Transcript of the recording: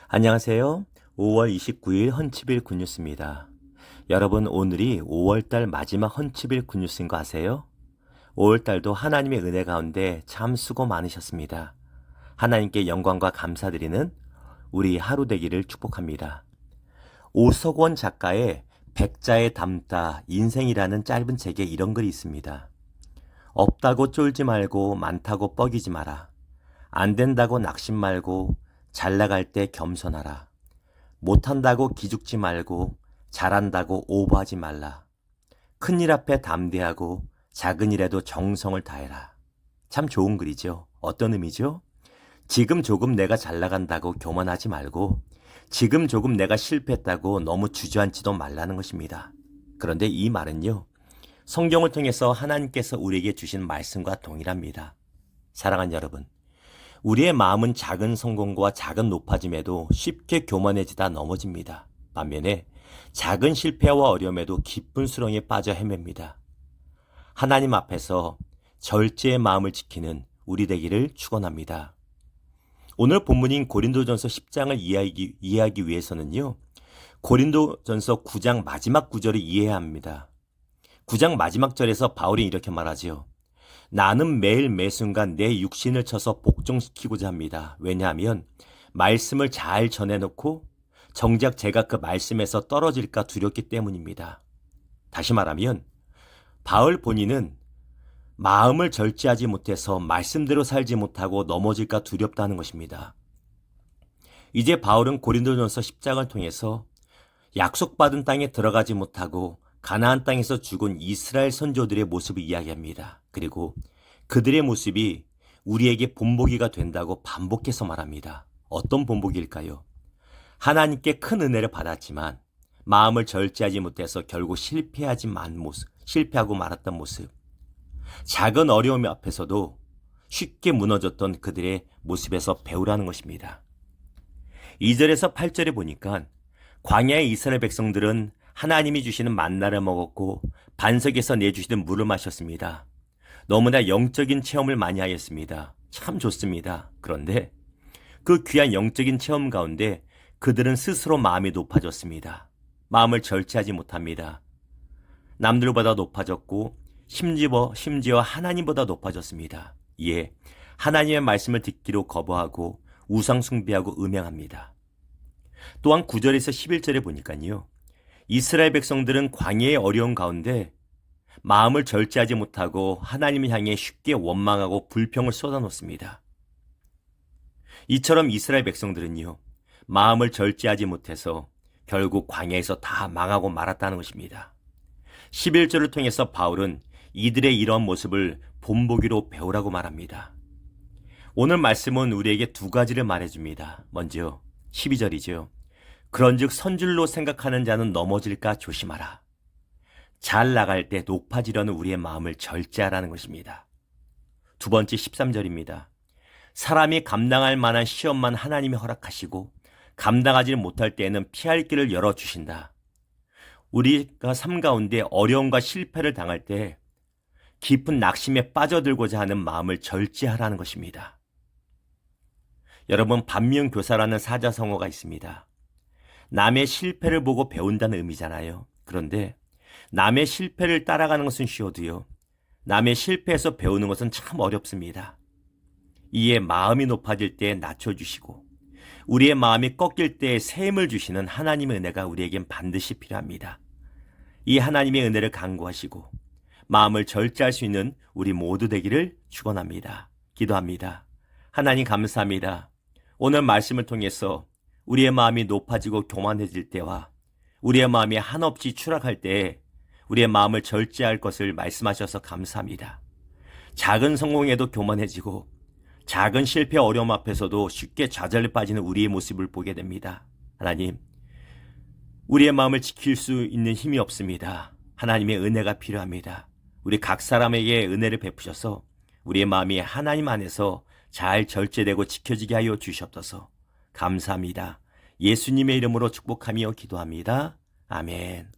안녕하세요. 5월 29일 헌치빌 굿뉴스입니다. 여러분, 오늘이 5월달 마지막 헌치빌 굿뉴스인 거 아세요? 5월달도 하나님의 은혜 가운데 참 수고 많으셨습니다. 하나님께 영광과 감사드리는 우리 하루 되기를 축복합니다. 오석원 작가의 백자에 담다 인생이라는 짧은 책에 이런 글이 있습니다. 없다고 쫄지 말고 많다고 뻐기지 마라. 안 된다고 낙심 말고 잘 나갈 때 겸손하라. 못한다고 기죽지 말고 잘한다고 오버하지 말라. 큰일 앞에 담대하고 작은 일에도 정성을 다해라. 참 좋은 글이죠. 어떤 의미죠? 지금 조금 내가 잘 나간다고 교만하지 말고 지금 조금 내가 실패했다고 너무 주저앉지도 말라는 것입니다. 그런데 이 말은요, 성경을 통해서 하나님께서 우리에게 주신 말씀과 동일합니다. 사랑하는 여러분, 우리의 마음은 작은 성공과 작은 높아짐에도 쉽게 교만해지다 넘어집니다. 반면에 작은 실패와 어려움에도 깊은 수렁에 빠져 헤맵니다. 하나님 앞에서 절제의 마음을 지키는 우리 되기를 축원합니다. 오늘 본문인 고린도전서 10장을 이해하기 위해서는요, 고린도전서 9장 마지막 구절을 이해해야 합니다. 9장 마지막 절에서 바울이 이렇게 말하지요. 나는 매일 매순간 내 육신을 쳐서 복종시키고자 합니다. 왜냐하면 말씀을 잘 전해놓고 정작 제가 그 말씀에서 떨어질까 두렵기 때문입니다. 다시 말하면 바울 본인은 마음을 절제하지 못해서 말씀대로 살지 못하고 넘어질까 두렵다는 것입니다. 이제 바울은 고린도전서 10장을 통해서 약속받은 땅에 들어가지 못하고 가나안 땅에서 죽은 이스라엘 선조들의 모습을 이야기합니다. 그리고 그들의 모습이 우리에게 본보기가 된다고 반복해서 말합니다. 어떤 본보기일까요? 하나님께 큰 은혜를 받았지만 마음을 절제하지 못해서 결국 실패하고 말았던 모습. 작은 어려움 앞에서도 쉽게 무너졌던 그들의 모습에서 배우라는 것입니다. 2절에서 8절에 보니까 광야의 이스라엘 백성들은 하나님이 주시는 만나를 먹었고 반석에서 내주시는 물을 마셨습니다. 너무나 영적인 체험을 많이 하였습니다. 참 좋습니다. 그런데 그 귀한 영적인 체험 가운데 그들은 스스로 마음이 높아졌습니다. 마음을 절제하지 못합니다. 남들보다 높아졌고 심지어 하나님보다 높아졌습니다. 이에 하나님의 말씀을 듣기로 거부하고 우상 숭배하고 음행합니다. 또한 9절에서 11절에 보니까요, 이스라엘 백성들은 광야의 어려운 가운데 마음을 절제하지 못하고 하나님을 향해 쉽게 원망하고 불평을 쏟아놓습니다. 이처럼 이스라엘 백성들은요, 마음을 절제하지 못해서 결국 광야에서 다 망하고 말았다는 것입니다. 11절을 통해서 바울은 이들의 이러한 모습을 본보기로 배우라고 말합니다. 오늘 말씀은 우리에게 두 가지를 말해줍니다. 먼저 12절이죠. 그런즉 선줄로 생각하는 자는 넘어질까 조심하라. 잘 나갈 때 높아지려는 우리의 마음을 절제하라는 것입니다. 두 번째 13절입니다. 사람이 감당할 만한 시험만 하나님이 허락하시고 감당하지 못할 때에는 피할 길을 열어주신다. 우리가 삶 가운데 어려움과 실패를 당할 때 깊은 낙심에 빠져들고자 하는 마음을 절제하라는 것입니다. 여러분, 반면교사라는 사자성어가 있습니다. 남의 실패를 보고 배운다는 의미잖아요. 그런데 남의 실패를 따라가는 것은 쉬워도요, 남의 실패에서 배우는 것은 참 어렵습니다. 이에 마음이 높아질 때 낮춰주시고 우리의 마음이 꺾일 때 새 힘을 주시는 하나님의 은혜가 우리에겐 반드시 필요합니다. 이 하나님의 은혜를 간구하시고 마음을 절제할 수 있는 우리 모두 되기를 축원합니다. 기도합니다. 하나님 감사합니다. 오늘 말씀을 통해서 우리의 마음이 높아지고 교만해질 때와 우리의 마음이 한없이 추락할 때에 우리의 마음을 절제할 것을 말씀하셔서 감사합니다. 작은 성공에도 교만해지고 작은 실패 어려움 앞에서도 쉽게 좌절에 빠지는 우리의 모습을 보게 됩니다. 하나님, 우리의 마음을 지킬 수 있는 힘이 없습니다. 하나님의 은혜가 필요합니다. 우리 각 사람에게 은혜를 베푸셔서 우리의 마음이 하나님 안에서 잘 절제되고 지켜지게 하여 주시옵소서. 감사합니다. 예수님의 이름으로 축복하며 기도합니다. 아멘.